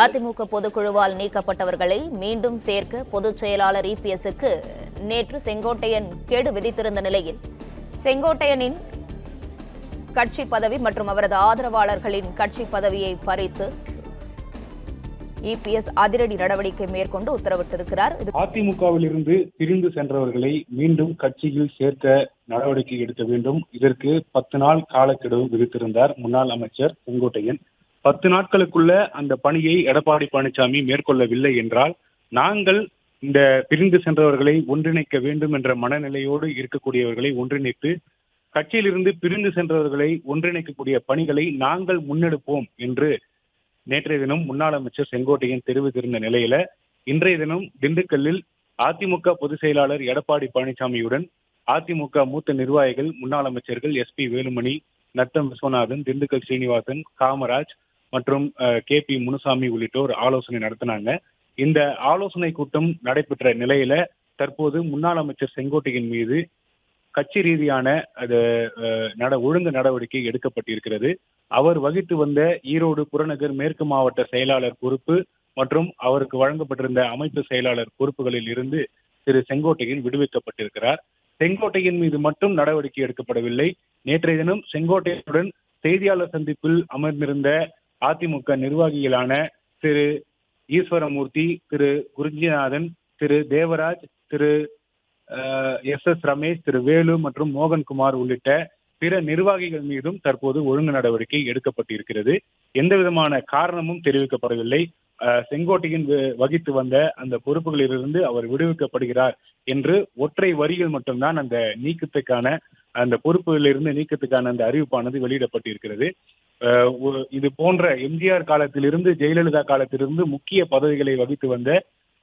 அதிமுக பொதுக்குழுவால் நீக்கப்பட்டவர்களை மீண்டும் சேர்க்க பொதுச் செயலாளர் இபிஎஸ்க்கு நேற்று செங்கோட்டையன் கெடு விதித்திருந்த நிலையில் செங்கோட்டையனின் கட்சி பதவி மற்றும் அவரது ஆதரவாளர்களின் கட்சி பதவியை பறித்து இபிஎஸ் அதிரடி நடவடிக்கை மேற்கொண்டு உத்தரவிட்டிருக்கிறார். அதிமுகவில் இருந்து பிரிந்து சென்றவர்களை மீண்டும் கட்சியில் சேர்க்க நடவடிக்கை எடுக்க வேண்டும். இதற்கு 10 நாள் காலக்கெடு விதித்திருந்தார் முன்னாள் அமைச்சர் செங்கோட்டையன். 10 நாட்களுக்குள்ள அந்த பணியை எடப்பாடி பழனிசாமி மேற்கொள்ளவில்லை என்றால் நாங்கள் இந்த பிரிந்து சென்றவர்களை ஒன்றிணைக்க வேண்டும் என்ற மனநிலையோடு இருக்கக்கூடியவர்களை ஒன்றிணைத்து கட்சியிலிருந்து பிரிந்து சென்றவர்களை ஒன்றிணைக்கக்கூடிய பணிகளை நாங்கள் முன்னெடுப்போம் என்று நேற்றைய தினம் முன்னாள் அமைச்சர் செங்கோட்டையன் தெரிவித்திருந்த நிலையில இன்றைய தினம் திண்டுக்கல்லில் அதிமுக பொதுச் செயலாளர் எடப்பாடி பழனிசாமியுடன் அதிமுக மூத்த நிர்வாகிகள் முன்னாள் அமைச்சர்கள் எஸ்பி வேலுமணி, நத்தம் விஸ்வநாதன், திண்டுக்கல் சீனிவாசன், காமராஜ் மற்றும் KP முனுசாமி உள்ளிட்டோர் ஆலோசனை நடத்தினாங்க. இந்த ஆலோசனை கூட்டம் நடைபெற்ற நிலையில தற்போது முன்னாள் அமைச்சர் செங்கோட்டையன் மீது கட்சி ரீதியான ஒழுங்கு நடவடிக்கை எடுக்கப்பட்டிருக்கிறது. அவர் வகித்து வந்த ஈரோடு புறநகர் மேற்கு மாவட்ட செயலாளர் பொறுப்பு மற்றும் அவருக்கு வழங்கப்பட்டிருந்த அமைப்பு செயலாளர் பொறுப்புகளில் இருந்து திரு செங்கோட்டையன் விடுவிக்கப்பட்டிருக்கிறார். செங்கோட்டையன் மீது மட்டும் நடவடிக்கை எடுக்கப்படவில்லை. நேற்றைய தினம் செங்கோட்டையனுடன் செய்தியாளர் சந்திப்பில் அமர்ந்திருந்த அதிமுக நிர்வாகிகளான திரு ஈஸ்வரமூர்த்தி, திரு குருஜிநாதன், திரு தேவராஜ், திரு SS ரமேஷ், திரு வேலு மற்றும் மோகன்குமார் உள்ளிட்ட பிற நிர்வாகிகள் மீதும் தற்போது ஒழுங்கு நடவடிக்கை எடுக்கப்பட்டிருக்கிறது. எந்த விதமான காரணமும் தெரிவிக்கப்படவில்லை. செங்கோட்டையன் வகித்து வந்த அந்த பொறுப்புகளிலிருந்து அவர் விடுவிக்கப்படுகிறார் என்று ஒற்றை வரிகள் மட்டும்தான் அந்த நீக்கத்துக்கான அந்த பொறுப்புகளிலிருந்து நீக்கத்துக்கான அந்த அறிவிப்பானது வெளியிடப்பட்டிருக்கிறது. இது போன்ற எம்ஜிஆர் காலத்திலிருந்து ஜெயலலிதா காலத்திலிருந்து முக்கிய பதவிகளை வகித்து வந்த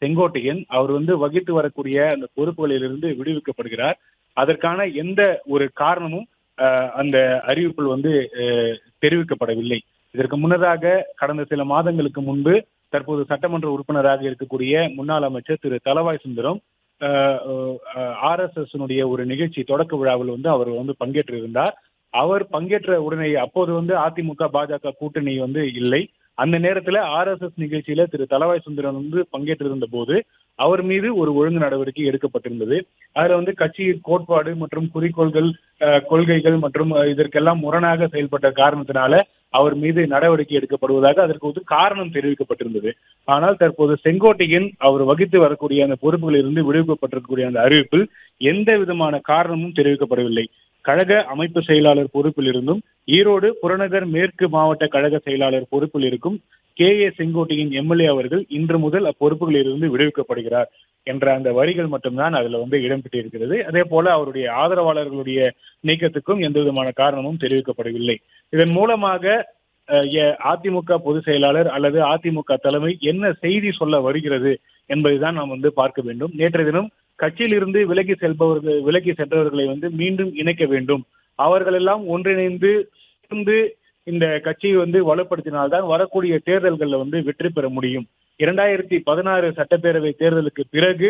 செங்கோட்டையன் அவர் வகித்து வரக்கூடிய அந்த பொறுப்புகளிலிருந்து விடுவிக்கப்படுகிறார். அதற்கான எந்த ஒரு காரணமும் அந்த அறிவிப்பில் தெரிவிக்கப்படவில்லை. இதற்கு முன்னதாக கடந்த சில மாதங்களுக்கு முன்பு தற்போது சட்டமன்ற உறுப்பினராக இருக்கக்கூடிய முன்னாள் அமைச்சர் திரு தளவாய் சுந்தரம் RSS ஒரு நிகழ்ச்சி தொடக்க விழாவில் அவர் பங்கேற்றிருந்தார். அவர் பங்கேற்ற உடனே அப்போது அதிமுக பாஜக கூட்டணி இல்லை. அந்த நேரத்துல RSS நிகழ்ச்சியில திரு தளவாய் சுந்தரம் பங்கேற்றிருந்த போது அவர் மீது ஒரு ஒழுங்கு நடவடிக்கை எடுக்கப்பட்டிருந்தது. அதுல கட்சியின் கோட்பாடு மற்றும் குறிக்கோள்கள், கொள்கைகள் மற்றும் இதற்கெல்லாம் முரணாக செயல்பட்ட காரணத்தினால அவர் மீது நடவடிக்கை எடுக்கப்படுவதாக அதற்கு காரணம் தெரிவிக்கப்பட்டிருந்தது. ஆனால் தற்போது செங்கோட்டையன் அவர் வகித்து வரக்கூடிய அந்த பொறுப்புகளிலிருந்து விடுவிக்கப்பட்டிருக்கக்கூடிய அந்த அறிவிப்பில் எந்த விதமான காரணமும் தெரிவிக்கப்படவில்லை. கழக அமைப்பு செயலாளர் பொறுப்பில் இருந்தும் ஈரோடு புறநகர் மேற்கு மாவட்ட கழக செயலாளர் பொறுப்பில் இருக்கும் KA செங்கோட்டையன் MLA அவர்கள் இன்று முதல் அப்பொறுப்புகளில் இருந்து விடுவிக்கப்படுகிறார் என்ற அந்த வரிகள் மட்டும்தான் அதுல இடம்பெற்றிருக்கிறது. அதே போல அவருடைய ஆதரவாளர்களுடைய நீக்கத்துக்கும் எந்த விதமான காரணமும் தெரிவிக்கப்படவில்லை. இதன் மூலமாக அதிமுக பொதுச் செயலாளர் அல்லது அதிமுக தலைமை என்ன செய்தி சொல்ல வருகிறது என்பதைதான் நாம் பார்க்க வேண்டும். நேற்றைய தினம் கட்சியில் இருந்து விலகி சென்றவர்களை மீண்டும் இணைக்க வேண்டும். அவர்கள் எல்லாம் ஒன்றிணைந்து இந்த கட்சியை வலுப்படுத்தினால்தான் வரக்கூடிய தேர்தல்கள்ல வெற்றி பெற முடியும். 2016 சட்டப்பேரவை தேர்தலுக்கு பிறகு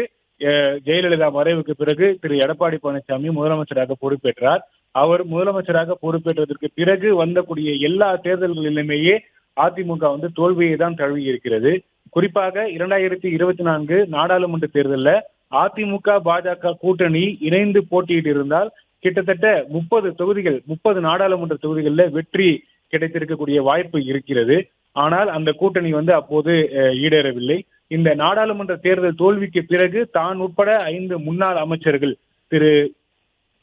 ஜெயலலிதா மறைவுக்கு பிறகு திரு எடப்பாடி பழனிசாமி முதலமைச்சராக பொறுப்பேற்றார். அவர் முதலமைச்சராக பொறுப்பேற்றதற்கு பிறகு வந்தக்கூடிய எல்லா தேர்தல்களிலுமேயே அதிமுக தோல்வியை தான் தழுவி இருக்கிறது. குறிப்பாக 2024 நாடாளுமன்ற தேர்தலில் அதிமுக பாஜக கூட்டணி இணைந்து போட்டியிட்டு இருந்தால் கிட்டத்தட்ட 30 நாடாளுமன்ற தொகுதிகளில் வெற்றி கிடைத்திருக்கக்கூடிய வாய்ப்பு இருக்கிறது. ஆனால் அந்த கூட்டணி அப்போது ஈடேறவில்லை. இந்த நாடாளுமன்ற தேர்தல் தோல்விக்கு பிறகு தான் உட்பட 5 முன்னாள் அமைச்சர்கள் திரு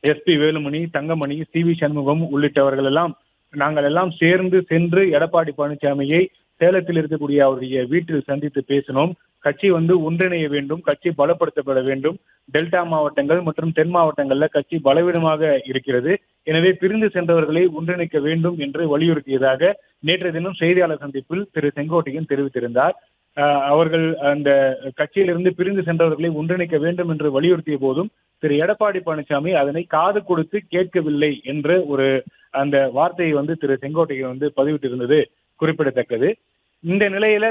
SP வேலுமணி, தங்கமணி, CV சண்முகம் உள்ளிட்டவர்கள் எல்லாம் நாங்கள் எல்லாம் சேர்ந்து சென்று எடப்பாடி பழனிசாமியை சேலத்தில் இருக்கக்கூடிய அவருடைய வீட்டில் சந்தித்து பேசினோம். கட்சி ஒன்றிணைய வேண்டும், கட்சி பலப்படுத்தப்பட வேண்டும். டெல்டா மாவட்டங்கள் மற்றும் தென் மாவட்டங்கள்ல கட்சி பலவீனமாக இருக்கிறது. எனவே பிரிந்து சென்றவர்களை ஒன்றிணைக்க வேண்டும் என்று வலியுறுத்தியதாக நேற்றைய தினம் செய்தியாளர் சந்திப்பில் திரு செங்கோட்டையன் தெரிவித்திருந்தார். அவர்கள் அந்த கட்சியிலிருந்து பிரிந்து சென்றவர்களை ஒன்றிணைக்க வேண்டும் என்று வலியுறுத்திய போதும் திரு எடப்பாடி பழனிசாமி அதனை காது கொடுத்து கேட்கவில்லை என்று அந்த வார்த்தையை திரு செங்கோட்டையன் பதிவிட்டிருந்தது குறிப்பிடத்தக்கது. இந்த நிலையில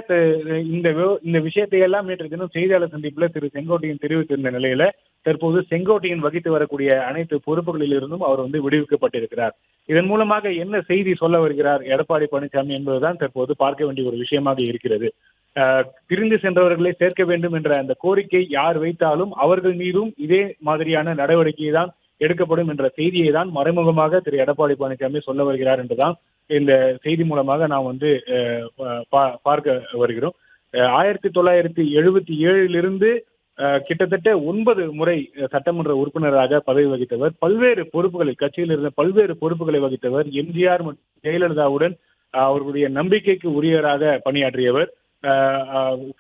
இந்த விஷயத்தை எல்லாம் நேற்று தினம் செய்தியாளர் சந்திப்புல திரு செங்கோட்டையன் தெரிவித்திருந்த நிலையில தற்போது செங்கோட்டையன் வகித்து வரக்கூடிய அனைத்து பொறுப்புகளில் இருந்தும் அவர் விடுவிக்கப்பட்டிருக்கிறார். இதன் மூலமாக என்ன செய்தி சொல்ல வருகிறார் எடப்பாடி பழனிசாமி என்பதுதான் தற்போது பார்க்க வேண்டிய ஒரு விஷயமாக இருக்கிறது. பிரிந்து சென்றவர்களை சேர்க்க வேண்டும் என்ற அந்த கோரிக்கை யார் வைத்தாலும் அவர்கள் மீதும் இதே மாதிரியான நடவடிக்கை தான் எடுக்கப்படும் என்ற செய்தியை தான் மறைமுகமாக திரு எடப்பாடி பழனிசாமி சொல்ல வருகிறார் என்றுதான் இந்த செய்தி மூலமாக நாம் வந்து பார்க்க வருகிறோம். 1977 கிட்டத்தட்ட 9 முறை சட்டமன்ற உறுப்பினராக பதவி வகித்தவர், பல்வேறு பொறுப்புகளை கட்சியில் இருந்த பல்வேறு பொறுப்புகளை வகித்தவர், எம்ஜிஆர் மற்றும் ஜெயலலிதாவுடன் அவர்களுடைய நம்பிக்கைக்கு உரியவராக பணியாற்றியவர்,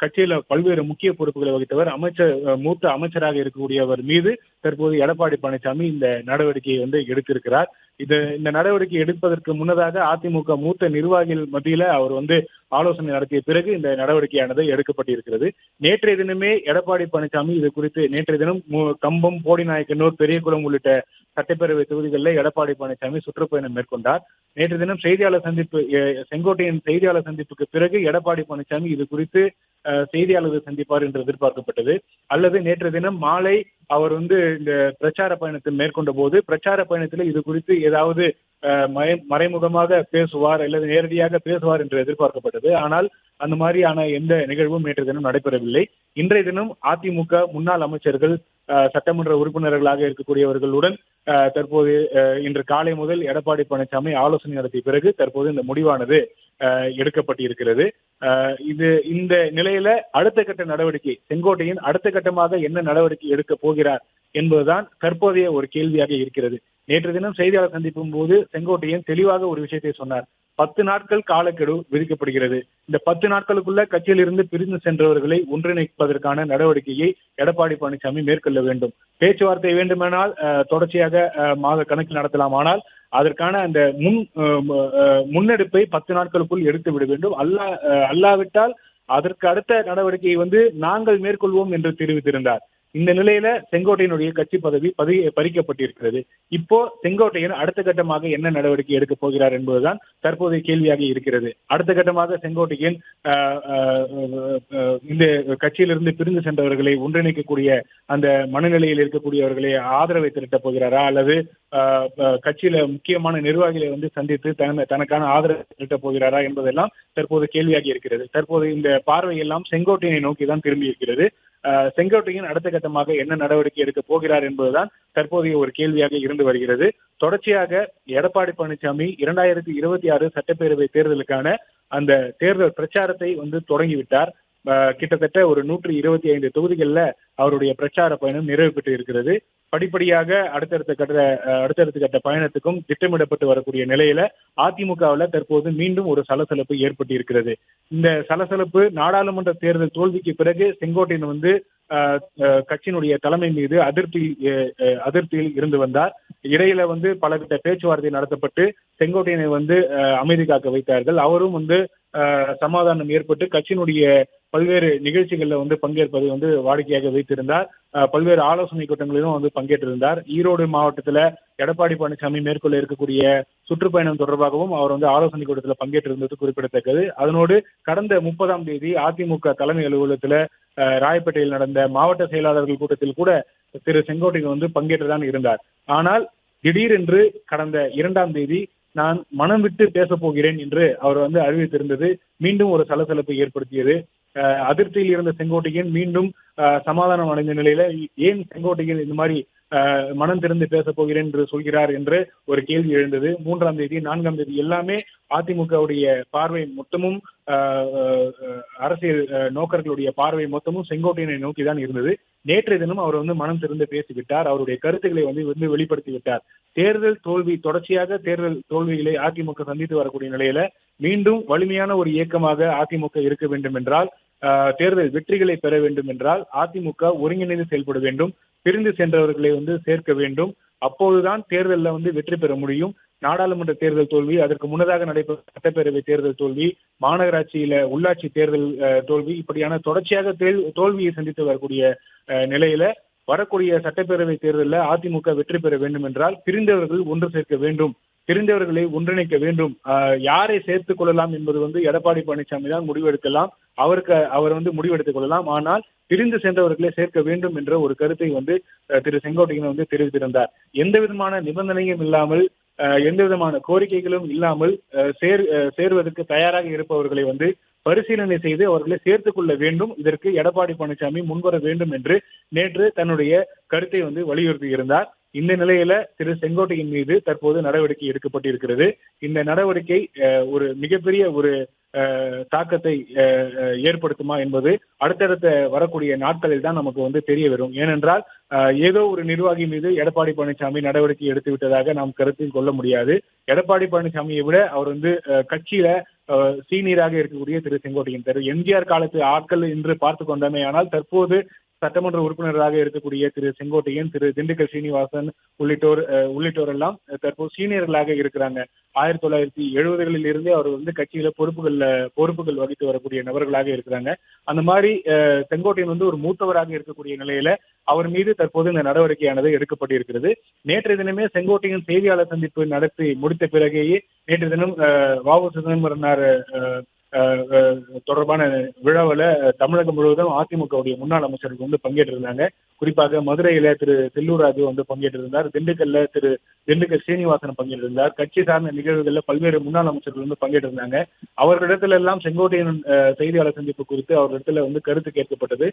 கட்சியில பல்வேறு முக்கிய பொறுப்புகளை வகித்தவர், மூத்த அமைச்சராக இருக்கக்கூடியவர் மீது தற்போது எடப்பாடி பழனிசாமி இந்த நடவடிக்கையை வந்து எடுத்திருக்கிறார். இந்த நடவடிக்கை எடுப்பதற்கு முன்னதாக அதிமுக மூத்த நிர்வாகிகள் மத்தியில அவர் வந்து ஆலோசனை நடத்திய பிறகு இந்த நடவடிக்கையானது எடுக்கப்பட்டிருக்கிறது. நேற்றைய தினமே எடப்பாடி பழனிசாமி இது குறித்து நேற்றைய தினம் கம்பம், போடிநாயக்கனூர், பெரியகுளம் உள்ளிட்ட சட்டப்பேரவை தொகுதிகளில் எடப்பாடி பழனிசாமி சுற்றுப்பயணம் மேற்கொண்டார். நேற்று தினம் செய்தியாளர் சந்திப்பு, செங்கோட்டையின் செய்தியாளர் சந்திப்புக்கு பிறகு எடப்பாடி பழனிசாமி இது குறித்து செய்தியாளர்கள் சந்திப்பார் என்று எதிர்பார்க்கப்பட்டது. அல்லது நேற்று தினம் மாலை அவர் வந்து இந்த பிரச்சார பயணத்தை மேற்கொண்ட போது பிரச்சார பயணத்தில் இது குறித்து ஏதாவது மறைமுகமாக பேசுவார் அல்லது நேரடியாக பேசுவார் என்று எதிர்பார்க்கப்பட்டது. ஆனால் அந்த மாதிரியான எந்த நிகழ்வும் நேற்று தினம் நடைபெறவில்லை. இன்றைய தினம் அதிமுக முன்னாள் அமைச்சர்கள், சட்டமன்ற உறுப்பினர்களாக இருக்கக்கூடியவர்களுடன் தற்போது இன்று காலை முதல் எடப்பாடி பழனிசாமி ஆலோசனை நடத்திய பிறகு தற்போது இந்த முடிவானது எடுக்கப்பட்டிருக்கிறது. இந்த நிலையில அடுத்த கட்ட நடவடிக்கை, செங்கோட்டையின் அடுத்த கட்டமாக என்ன நடவடிக்கை எடுக்க போகிறார் என்பதுதான் தற்போதைய ஒரு கேள்வியாக இருக்கிறது. நேற்று தினம் செய்தியாளர் சந்திப்பும் போது செங்கோட்டையன் தெளிவாக ஒரு விஷயத்தை சொன்னார். 10 நாட்கள் காலக்கெடு விதிக்கப்படுகிறது. இந்த 10 நாட்களுக்குள்ள கட்சியில் இருந்து பிரிந்து சென்றவர்களை ஒன்றிணைப்பதற்கான நடவடிக்கையை எடப்பாடி பழனிசாமி மேற்கொள்ள வேண்டும். பேச்சுவார்த்தை வேண்டுமானால் தொடர்ச்சியாக மாத கணக்கில் நடத்தலாம். ஆனால் அதற்கான அந்த முன்னெடுப்பை 10 நாட்களுக்குள் எடுத்து விட வேண்டும். அல்லாவிட்டால் அதற்கு அடுத்த நடவடிக்கையை வந்து நாங்கள் மேற்கொள்வோம் என்று தெரிவித்திருந்தார். இந்த நிலையில செங்கோட்டையனுடைய கட்சி பதவி பறிக்கப்பட்டிருக்கிறது. இப்போ செங்கோட்டையன் அடுத்த கட்டமாக என்ன நடவடிக்கை எடுக்க போகிறார் என்பதுதான் தற்போதைய கேள்வியாக இருக்கிறது. அடுத்த கட்டமாக செங்கோட்டையன் இந்த கட்சியிலிருந்து பிரிந்து சென்றவர்களை ஒன்றிணைக்கக்கூடிய அந்த மனநிலையில் இருக்கக்கூடியவர்களை ஆதரவை திரட்டப் போகிறாரா, அல்லது கட்சியில முக்கியமான நிர்வாகிகளை வந்து சந்தித்து தனக்கான ஆதரவை திரட்டப் போகிறாரா என்பதெல்லாம் தற்போது கேள்வியாக இருக்கிறது. தற்போது இந்த பார்வையெல்லாம் செங்கோட்டையனை நோக்கிதான் திரும்பி இருக்கிறது. செங்கோட்டையின் அடுத்த கட்டமாக என்ன நடவடிக்கை எடுக்க போகிறார் என்பதுதான் தற்போதைய ஒரு கேள்வியாக இருந்து வருகிறது. தொடர்ச்சியாக எடப்பாடி பழனிசாமி 2026 சட்டப்பேரவை தேர்தலுக்கான அந்த தேர்தல் பிரச்சாரத்தை வந்து தொடங்கிவிட்டார். கிட்டத்தட்ட ஒரு 125 தொகுதிகளில் அவருடைய பிரச்சார பயணம் நிறைவு பெற்று இருக்கிறது. படிப்படியாக அடுத்தடுத்த கட்ட பயணத்துக்கும் திட்டமிடப்பட்டு வரக்கூடிய நிலையில அதிமுகவில் தற்போது மீண்டும் ஒரு சலசலப்பு ஏற்பட்டு இருக்கிறது. இந்த சலசலப்பு நாடாளுமன்ற தேர்தல் தோல்விக்கு பிறகு செங்கோட்டையன் வந்து கட்சியினுடைய தலைமை மீது அதிருப்தியில் இருந்து வந்தார். இடையில வந்து பலகிட்ட பேச்சுவார்த்தை நடத்தப்பட்டு செங்கோட்டையனை வந்து அமைதி காக்க வைத்தார்கள். அவரும் வந்து சமாதானம் ஏற்பட்டு கட்சியினுடைய பல்வேறு நிகழ்ச்சிகள்ல வந்து பங்கேற்பதை வந்து வாடிக்கையாக வைத்திருந்தார். பல்வேறு ஆலோசனை கூட்டங்களிலும் வந்து பங்கேற்றிருந்தார். ஈரோடு மாவட்டத்துல எடப்பாடி பழனிசாமி மேற்கொள்ள இருக்கக்கூடிய சுற்றுப்பயணம் தொடர்பாகவும் அவர் வந்து ஆலோசனை கூட்டத்தில் பங்கேற்றிருந்தது குறிப்பிடத்தக்கது. அதனோடு கடந்த 30ஆம் தேதி அதிமுக தலைமை அலுவலகத்துல ராயப்பேட்டையில் நடந்த மாவட்ட செயலாளர்கள் கூட்டத்தில் கூட திரு செங்கோட்டையன் வந்து பங்கேற்றுதான் இருந்தார். ஆனால் திடீரென்று கடந்த 2ஆம் தேதி நான் மனம் விட்டு பேச போகிறேன் என்று அவர் வந்து அறிவித்திருந்தது மீண்டும் ஒரு சலசலப்பை ஏற்படுத்தியது. அதிருப்தியில் இருந்த செங்கோட்டையன் மீண்டும் சமாதானம் அடைந்த நிலையில ஏன் செங்கோட்டையன் இந்த மாதிரி மனம் திறந்து பேச போகிறேன் என்று சொல்கிறார் என்று ஒரு கேள்வி எழுந்தது. 3ஆம் தேதி 4ஆம் தேதி எல்லாமே அதிமுகவுடைய பார்வை மொத்தமும் அரசியல் நோக்கர்களுடைய பார்வை மொத்தமும் செங்கோட்டையனை நோக்கிதான் இருந்தது. நேற்றைய தினம் அவர் வந்து மனம் திறந்து பேசிவிட்டார். அவருடைய கருத்துக்களை வந்து வெளிப்படுத்தி விட்டார். தேர்தல் தோல்வி, தொடர்ச்சியாக தேர்தல் தோல்விகளை அதிமுக சந்தித்து வரக்கூடிய நிலையில மீண்டும் வலிமையான ஒரு இயக்கமாக அதிமுக இருக்க வேண்டும் என்றால், தேர்தல் வெற்றிகளை பெற வேண்டும் என்றால் அதிமுக ஒருங்கிணைந்து செயல்பட வேண்டும். பிரிந்து சென்றவர்களை வந்து சேர்க்க வேண்டும். அப்போதுதான் தேர்தலில் வந்து வெற்றி பெற முடியும். நாடாளுமன்ற தேர்தல் தோல்வி, அதற்கு முன்னதாக நடைபெறும் சட்டப்பேரவை தேர்தல் தோல்வி, மாநகராட்சியில உள்ளாட்சி தேர்தல் தோல்வி, இப்படியான தொடர்ச்சியாக தோல்வியை சந்தித்து வரக்கூடிய நிலையில வரக்கூடிய சட்டப்பேரவை தேர்தலில் அதிமுக வெற்றி பெற வேண்டும் என்றால் பிரிந்தவர்கள் ஒன்று சேர்க்க வேண்டும், பிரிந்தவர்களை ஒன்றிணைக்க வேண்டும். யாரை சேர்த்துக் கொள்ளலாம் என்பது வந்து எடப்பாடி பழனிசாமி தான் முடிவெடுக்கலாம். அவர் வந்து முடிவெடுத்துக் கொள்ளலாம். ஆனால் பிரிந்து சென்றவர்களை சேர்க்க வேண்டும் என்ற ஒரு கருத்தை வந்து திரு செங்கோட்டையன் வந்து தெரிவித்திருந்தார். எந்த விதமான நிபந்தனையும் இல்லாமல், எந்த விதமான கோரிக்கைகளும் இல்லாமல் சேர்வதற்கு தயாராக இருப்பவர்களை வந்து பரிசீலனை செய்து அவர்களை சேர்த்துக் கொள்ள வேண்டும். இதற்கு எடப்பாடி பழனிசாமி முன்வர வேண்டும் என்று நேற்று தன்னுடைய கருத்தை வலியுறுத்தி இருந்தார். இந்த நிலையில திரு செங்கோட்டையின் மீது தற்போது நடவடிக்கை எடுக்கப்பட்டிருக்கிறது. இந்த நடவடிக்கை ஒரு மிகப்பெரிய ஒரு தாக்கத்தை ஏற்படுத்துமா என்பது அடுத்தடுத்த வரக்கூடிய நாட்களில் தான் நமக்கு தெரிய வரும். ஏனென்றால் ஏதோ ஒரு நிர்வாகி மீது எடப்பாடி பழனிசாமி நடவடிக்கை எடுத்து விட்டதாக நாம் கருத்தில் கொள்ள முடியாது. எடப்பாடி பழனிசாமியை விட அவர் கட்சியில சீனியராக இருக்கக்கூடிய திரு செங்கோட்டையன் எம்ஜிஆர் காலத்து ஆட்கள் என்று பார்த்து கொண்டோமே. ஆனால் தற்போது சட்டமன்ற உறுப்பினராக இருக்கக்கூடிய திரு செங்கோட்டையன், திரு திண்டுக்கல் சீனிவாசன் உள்ளிட்டோர் எல்லாம் தற்போது சீனியர்களாக இருக்கிறாங்க. 1970களில் இருந்தே அவர் கட்சியில பொறுப்புகள் வகித்து வரக்கூடிய நபர்களாக இருக்கிறாங்க. அந்த மாதிரி செங்கோட்டையன் ஒரு மூத்தவராக இருக்கக்கூடிய நிலையில அவர் மீது தற்போது இந்த நடவடிக்கையானது எடுக்கப்பட்டிருக்கிறது. நேற்றைய தினமே செங்கோட்டையன் செய்தியாளர் சந்திப்பு நடத்தி முடித்த பிறகேயே நேற்று தினம் வ.உ. சிதம்பரனார் தொடர்பான விழாவில் தமிழகம் முழுவதும் அதிமுகவுடைய முன்னாள் அமைச்சர்கள் பங்கேற்றிருந்தாங்க. குறிப்பாக மதுரையில திரு செல்லூர் ராஜு பங்கேற்றிருந்தார். திண்டுக்கல் சீனிவாசன் பங்கேற்றிருந்தார். கட்சி சார்ந்த நிகழ்வுகளில் பல்வேறு முன்னாள் அமைச்சர்கள் பங்கேற்றிருந்தாங்க. அவர்களிடத்துல எல்லாம் செங்கோட்டையன் செய்தியாளர் சந்திப்பு குறித்து அவர்களிடத்துல கருத்து கேட்கப்பட்டது.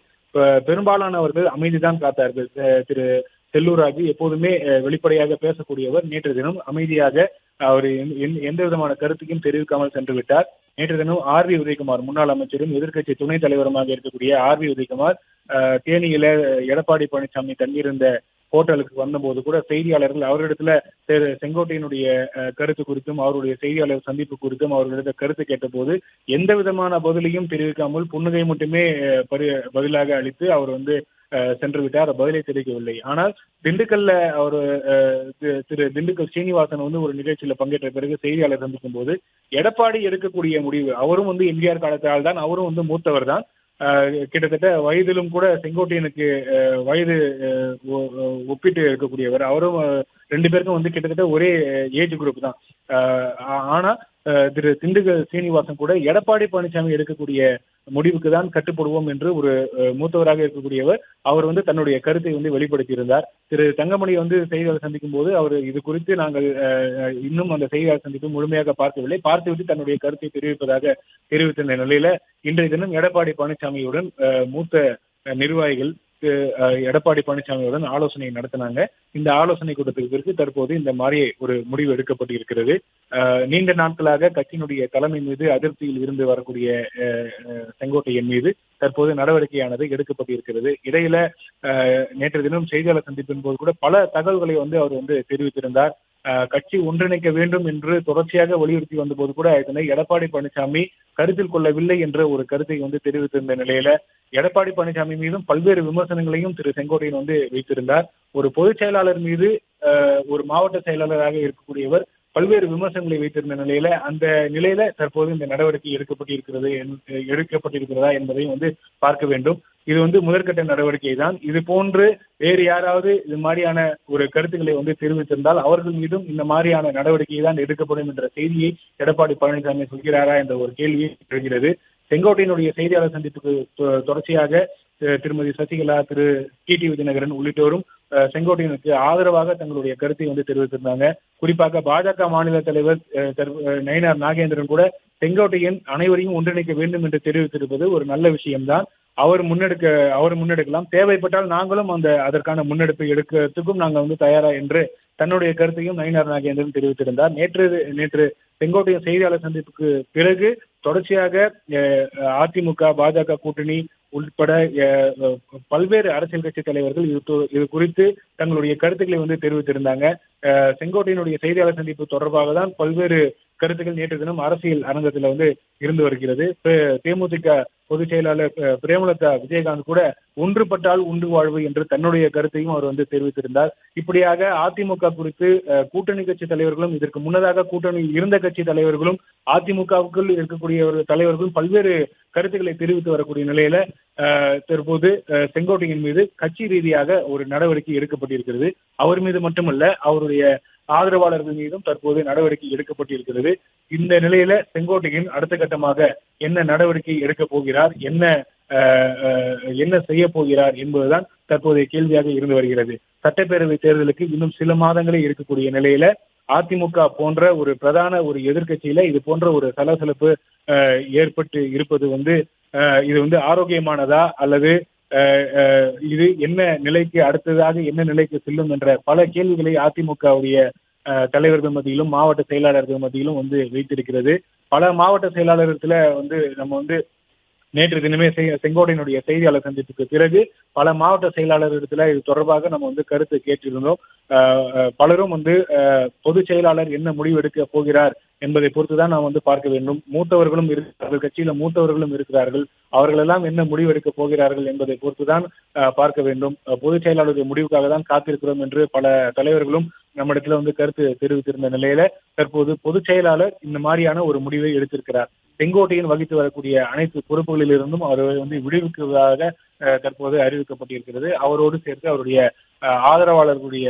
பெரும்பாலானவர்கள் அமைதிதான் காத்தார்கள். திரு செல்லூர் ராஜு எப்போதுமே வெளிப்படையாக பேசக்கூடியவர். நேற்று தினம் அமைதியாக அவர் எந்த விதமான கருத்துக்கும் தெரிவிக்காமல் சென்று விட்டார். நேற்று தினம் ஆர்.வி. உதயகுமார் முன்னாள் அமைச்சரும் எதிர்க்கட்சி துணைத் தலைவருமாக இருக்கக்கூடிய ஆர்.வி. உதயகுமார் தேனியில எடப்பாடி பழனிசாமி தங்கியிருந்த ஹோட்டலுக்கு வந்தபோது கூட செய்தியாளர்கள் அவரிடத்துல செங்கோட்டையனுடைய கருத்து குறித்தும் அவருடைய செய்தியாளர் சந்திப்பு குறித்தும் அவர்களிடத்தில் கருத்து கேட்ட போது எந்த விதமான பதிலையும் தெரிவிக்காமல் புன்னகை மட்டுமே பதிலாக அளித்து அவர் சென்று விட்டார். பதிலை தெரிவிக்கவில்லை. ஆனால் திண்டுக்கல்ல அவர் திரு திண்டுக்கல் சீனிவாசன் ஒரு நிகழ்ச்சியில பங்கேற்ற பிறகு செய்தியாளர் சந்திக்கும் போது எடப்பாடி எடுக்கக்கூடிய முடிவு, அவரும் எம்ஜிஆர் காலத்தால் தான், அவரும் மூத்தவர் தான், கிட்டத்தட்ட வயதிலும் கூட செங்கோட்டையனுக்கு வயது ஒப்பிட்டு இருக்கக்கூடியவர். அவரும் ரெண்டு பேருக்கும் கிட்டத்தட்ட ஒரே ஏஜ் குரூப் தான். ஆனா திரு திண்டுக்கல் சீனிவாசன் கூட எடப்பாடி பழனிசாமி எடுக்கக்கூடிய முடிவுக்கு தான் கட்டுப்படுவோம் என்று ஒரு மூத்தவராக இருக்கக்கூடியவர் அவர் தன்னுடைய கருத்தை வெளிப்படுத்தியிருந்தார். திரு தங்கமணி செய்தியாளர் சந்திக்கும் போது அவர் இது குறித்து நாங்கள் இன்னும் அந்த செய்தியாளர் சந்திப்பு முழுமையாக பார்க்கவில்லை, பார்த்துவிட்டு தன்னுடைய கருத்தை தெரிவித்திருந்த நிலையில இன்றைய தினம் எடப்பாடி பழனிசாமியுடன் மூத்த நிர்வாகிகள் எடப்பாடி பழனிசாமியுடன் ஆலோசனை நடத்தினாங்க. இந்த ஆலோசனை கூட்டத்திற்கு பிறகு தற்போது இந்த மாதிரி ஒரு முடிவு எடுக்கப்பட்டிருக்கிறது. நீண்ட நாட்களாக கட்சியினுடைய தலைமை மீது அதிருப்தியில் இருந்து வரக்கூடிய செங்கோட்டையன் மீது தற்போது நடவடிக்கையானது எடுக்கப்பட்டிருக்கிறது. இடையில நேற்று தினம் செய்தியாளர் சந்திப்பின் போது கூட பல தகவல்களை அவர் தெரிவித்திருந்தார். கட்சி ஒன்றிணைக்க வேண்டும் என்று தொடர்ச்சியாக வலியுறுத்தி வந்த போது கூட இதனை எடப்பாடி பழனிசாமி கருத்தில் கொள்ளவில்லை என்ற ஒரு கருத்தை தெரிவித்திருந்த நிலையில எடப்பாடி பழனிசாமி மீதும் பல்வேறு விமர்சனங்களையும் திரு செங்கோட்டையன் வைத்திருந்தார். ஒரு பொதுச் செயலாளர் மீது ஒரு மாவட்ட செயலாளராக இருக்கக்கூடியவர் பல்வேறு விமர்சனங்களை வைத்திருந்த நிலையில அந்த நிலையில தற்போது இந்த நடவடிக்கை எடுக்கப்பட்டிருக்கிறதா என்பதையும் பார்க்க வேண்டும். இது முதற்கட்ட நடவடிக்கை தான். இது போன்று வேறு யாராவது இது மாதிரியான ஒரு கருத்துக்களை தெரிவித்திருந்தால் அவர்கள் மீதும் இந்த மாதிரியான நடவடிக்கை தான் எடுக்கப்படும் என்ற செய்தியை எடப்பாடி பழனிசாமி சொல்கிறாரா என்ற ஒரு கேள்வியை எழுகிறது. செங்கோட்டையினுடைய செய்தியாளர் சந்திப்புக்கு தொடர்ச்சியாக திருமதி சசிகலா, திரு டி.டி. விஜயநகரன் உள்ளிட்டோரும் செங்கோட்டையனுக்கு ஆதரவாக தங்களுடைய கருத்தை தெரிவித்திருந்தாங்க. குறிப்பாக பாஜக மாநில தலைவர் நயினார் நாகேந்திரன் கூட செங்கோட்டையன் அனைவரையும் ஒன்றிணைக்க வேண்டும் என்று தெரிவித்திருப்பது ஒரு நல்ல விஷயம்தான். அவர் முன்னெடுக்கலாம், தேவைப்பட்டால் நாங்களும் அதற்கான முன்னெடுப்பை எடுக்கிறதுக்கும் நாங்கள் தயாரா என்று தன்னுடைய கருத்தையும் நயினார் நாகேந்திரன் தெரிவித்திருந்தார். நேற்று செங்கோட்டையன் செய்தியாளர் சந்திப்புக்கு பிறகு தொடர்ச்சியாக அதிமுக பாஜக கூட்டணி உட்பட பல்வேறு அரசியல் கட்சி தலைவர்கள் இது குறித்து தங்களுடைய கருத்துக்களை தெரிவித்திருந்தாங்க. செங்கோட்டையினுடைய செய்தியாளர் சந்திப்பு தொடர்பாக தான் பல்வேறு கருத்துக்கள் நேற்று தினம் அரசியல் அரங்கத்தில் இருந்து வருகிறது. தேமுதிக பொதுச் செயலாளர் பிரேமலதா விஜயகாந்த் கூட ஒன்றுபட்டால் உண்டு வாழ்வு என்று தன்னுடைய கருத்தையும் அவர் தெரிவித்திருந்தார். இப்படியாக அதிமுக குறித்து கூட்டணி கட்சி தலைவர்களும் இதற்கு முன்னதாக கூட்டணியில் இருந்த கட்சி தலைவர்களும் அதிமுகவுக்குள் இருக்கக்கூடிய தலைவர்களும் பல்வேறு கருத்துக்களை தெரிவித்து வரக்கூடிய நிலையில தற்போது செங்கோட்டையின் மீது கட்சி ரீதியாக ஒரு நடவடிக்கை எடுக்கப்பட்டிருக்கிறது. அவர் மீது மட்டுமல்ல, அவருடைய ஆதரவாளர்கள் மீதும் தற்போது நடவடிக்கை எடுக்கப்பட்டிருக்கிறது. இந்த நிலையில செங்கோட்டையன் அடுத்த கட்டமாக என்ன நடவடிக்கை எடுக்க போகிறார், என்ன செய்ய போகிறார் என்பதுதான் தற்போதைய கேள்வியாக இருந்து வருகிறது. சட்டப்பேரவை தேர்தலுக்கு இன்னும் சில மாதங்களே இருக்கக்கூடிய நிலையில அதிமுக போன்ற ஒரு பிரதான ஒரு எதிர்க்கட்சியில இது போன்ற ஒரு சலசலப்பு ஏற்பட்டு இருப்பது இது ஆரோக்கியமானதா அல்லது இது என்ன நிலைக்கு அடுத்ததாக என்ன நிலைக்கு செல்லும் என்ற பல கேள்விகளை அதிமுகவுடைய தலைவர்கள் மத்தியிலும் மாவட்ட செயலாளர்கள் மத்தியிலும் வைத்திருக்கிறது. பல மாவட்ட செயலாளர்களை நம்ம நேற்று தினமே செங்கோட்டையனுடைய செய்தியாளர் சந்திப்புக்கு பிறகு பல மாவட்ட செயலாளர்களிடத்துல இது தொடர்பாக நம்ம கருத்து கேட்டிருந்தோம். பலரும் பொதுச் செயலாளர் என்ன முடிவு எடுக்க போகிறார் என்பதை பொறுத்துதான் நாம் பார்க்க வேண்டும். மூத்தவர்களும் இருக்கிறார்கள், கட்சியில மூத்தவர்களும் இருக்கிறார்கள். அவர்கள் எல்லாம் என்ன முடிவு எடுக்க போகிறார்கள் என்பதை பொறுத்துதான் பார்க்க வேண்டும். பொதுச் செயலாளருடைய முடிவுக்காக தான் காத்திருக்கிறோம் என்று பல தலைவர்களும் நம்மிடத்துல கருத்து தெரிவித்திருந்த நிலையில தற்போது பொதுச் செயலாளர் இந்த மாதிரியான ஒரு முடிவை எடுத்திருக்கிறார். செங்கோட்டையன் வகித்து வரக்கூடிய அனைத்து பொறுப்புகளில் இருந்தும் அவரை விடுவிக்குவதாக தற்போது அறிவிக்கப்பட்டிருக்கிறது. அவரோடு சேர்த்து அவருடைய ஆதரவாளர்களுடைய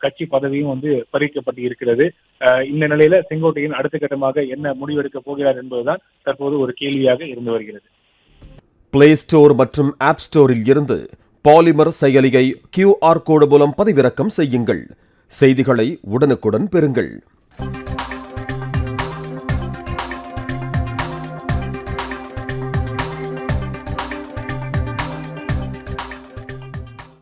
கட்சி பதவியும் பறிக்கப்பட்டு இருக்கிறது. இந்த நிலையில செங்கோட்டையன் அடுத்த கட்டமாக என்ன முடிவெடுக்க போகிறார் என்பதுதான் தற்போது ஒரு கேள்வியாக இருந்து வருகிறது. பிளே ஸ்டோர் மற்றும் ஆப் ஸ்டோரில் இருந்து பாலிமர் செயலியை QR கோடு மூலம் பதிவிறக்கம் செய்யுங்கள். செய்திகளை உடனுக்குடன் பெறுங்கள்.